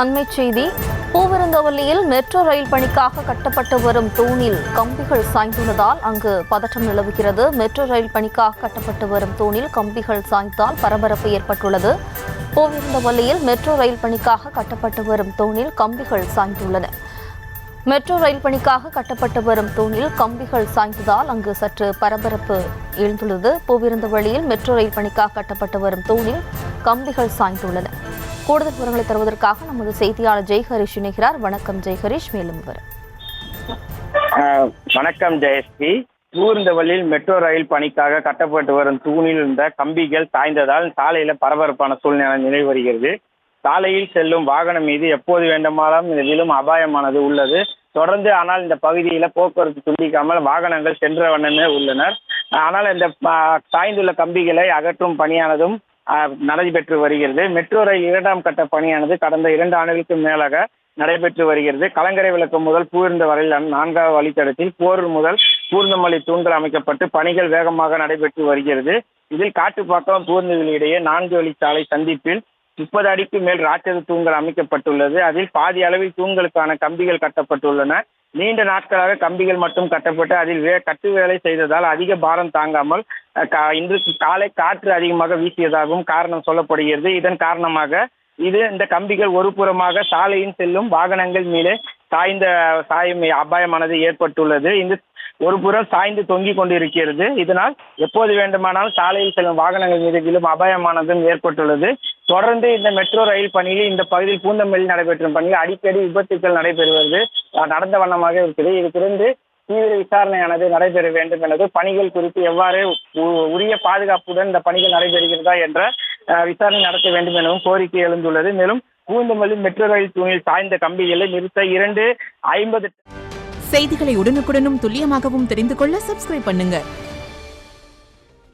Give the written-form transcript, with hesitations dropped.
அண்மைச் செய்தி. பூவிருந்தவல்லியில் metro rail பணிக்காக கட்டப்பட்டு வரும் தூணில் கம்பிகள் சாய்ந்துள்ளதால் அங்கு பதற்றம் நிலவுகிறது. மெட்ரோ ரயில் பணிக்காக கட்டப்பட்டு வரும் தூணில் கம்பிகள் சாய்ந்தால் பரபரப்பு ஏற்பட்டுள்ளது. பூவிருந்தவல்லியில் மெட்ரோ ரயில் பணிக்காக கட்டப்பட்டு வரும் தூணில் கம்பிகள் சாய்ந்துள்ளன. மெட்ரோ ரயில் பணிக்காக கட்டப்பட்டு வரும் தூணில் கம்பிகள் சாய்ந்ததால் அங்கு சற்று பரபரப்பு எழுந்துள்ளது. பூவிருந்தவல்லியில் மெட்ரோ ரயில் பணிக்காக கட்டப்பட்டு வரும் தூணில் கம்பிகள் சாய்ந்துள்ளன. கூடுதல் விவரங்களை தருவதற்காக நமது செய்தியாளர் ஜெய்ஹரிஷ் இணைகிறார். வணக்கம் ஜெய்ஹரிஷ், மேலும் விவரம். வணக்கம் ஜெயஸ்ரீ. பூவிருந்தவல்லியில் மெட்ரோ ரயில் பணிக்காக கட்டப்பட்டு வரும் தூணில் இருந்த கம்பிகள் சாய்ந்ததால் சாலையில பரபரப்பான சூழ்நிலை நிலவி வருகிறது. சாலையில் செல்லும் வாகனம் மீது எப்போது வேண்டுமானாலும் விழும் அபாயமானது உள்ளது. தொடர்ந்து ஆனால் இந்த பகுதியில போக்குவரத்து துண்டிக்காமல் வாகனங்கள் சென்ற வண்ணமே உள்ளனர். ஆனால் இந்த சாய்ந்துள்ள கம்பிகளை அகற்றும் பணியானதும் நடைபெற்று வருகிறது. மெட்ரோ ரயில் 2ஆம் கட்ட பணியானது கடந்த 2 ஆண்டுகளுக்கு மேலாக நடைபெற்று வருகிறது. கலங்கரை விளக்கம் முதல் பூவிருந்தவரையில் 4வது வழித்தடத்தில் போரூர் முதல் பூவிருந்தமல்லி தூண்கள் அமைக்கப்பட்டு பணிகள் வேகமாக நடைபெற்று வருகிறது. இதில் காட்டுப்பாக்கம் பூவிருந்தவல்லி இடையே 4 வழிச்சாலை சந்திப்பில் 30 அடிக்கு மேல் ராட்சத தூண்கள் அமைக்கப்பட்டுள்ளது. அதில் பாதி அளவில் தூண்களுக்கான கம்பிகள் கட்டப்பட்டுள்ளன. நீண்ட நாட்களாக கம்பிகள் மட்டும் கட்டப்பட்டு அதில் கட்டு வேலை செய்ததால் அதிக பாரம் தாங்காமல் இன்று காலை காற்று அதிகமாக வீசியதாகவும் காரணம் சொல்லப்படுகிறது. இதன் காரணமாக இந்த கம்பிகள் ஒரு புறமாக சாலையின் செல்லும் வாகனங்கள் மீது சாயும் அபாயமானது ஏற்பட்டுள்ளது. இந்த ஒரு புறம் சாய்ந்து தொங்கிக் கொண்டிருக்கிறது. இதனால் எப்போது வேண்டுமானாலும் சாலையில் செல்லும் வாகனங்கள் மீது விழும் அபாயமானதும் ஏற்பட்டுள்ளது. தொடர்ந்து இந்த மெட்ரோ ரயில் பணியில் இந்த பகுதியில் பூந்தமல்லியில் நடைபெற்றும் பணியில் அடிக்கடி விபத்துக்கள் நடைபெறுவது நடந்த வண்ணமாக இருக்கிறது. இது குறித்து தீவிர விசாரணையானது நடைபெற வேண்டும் எனது பணிகள் குறித்து எவ்வாறு உரிய பாதுகாப்புடன் இந்த பணிகள் நடைபெறுகிறதா என்ற விசாரணை நடத்த வேண்டும் எனவும் கோரிக்கை எழுந்துள்ளது. மேலும் பூந்தமல்லி மெட்ரோ ரயில் தூணில் சாய்ந்த கம்பிகளை நிறுத்த 2:50 செய்திகளை உடனுக்குடனும் துல்லியமாகவும் தெரிந்து கொள்ள சப்ஸ்கிரைப் பண்ணுங்க.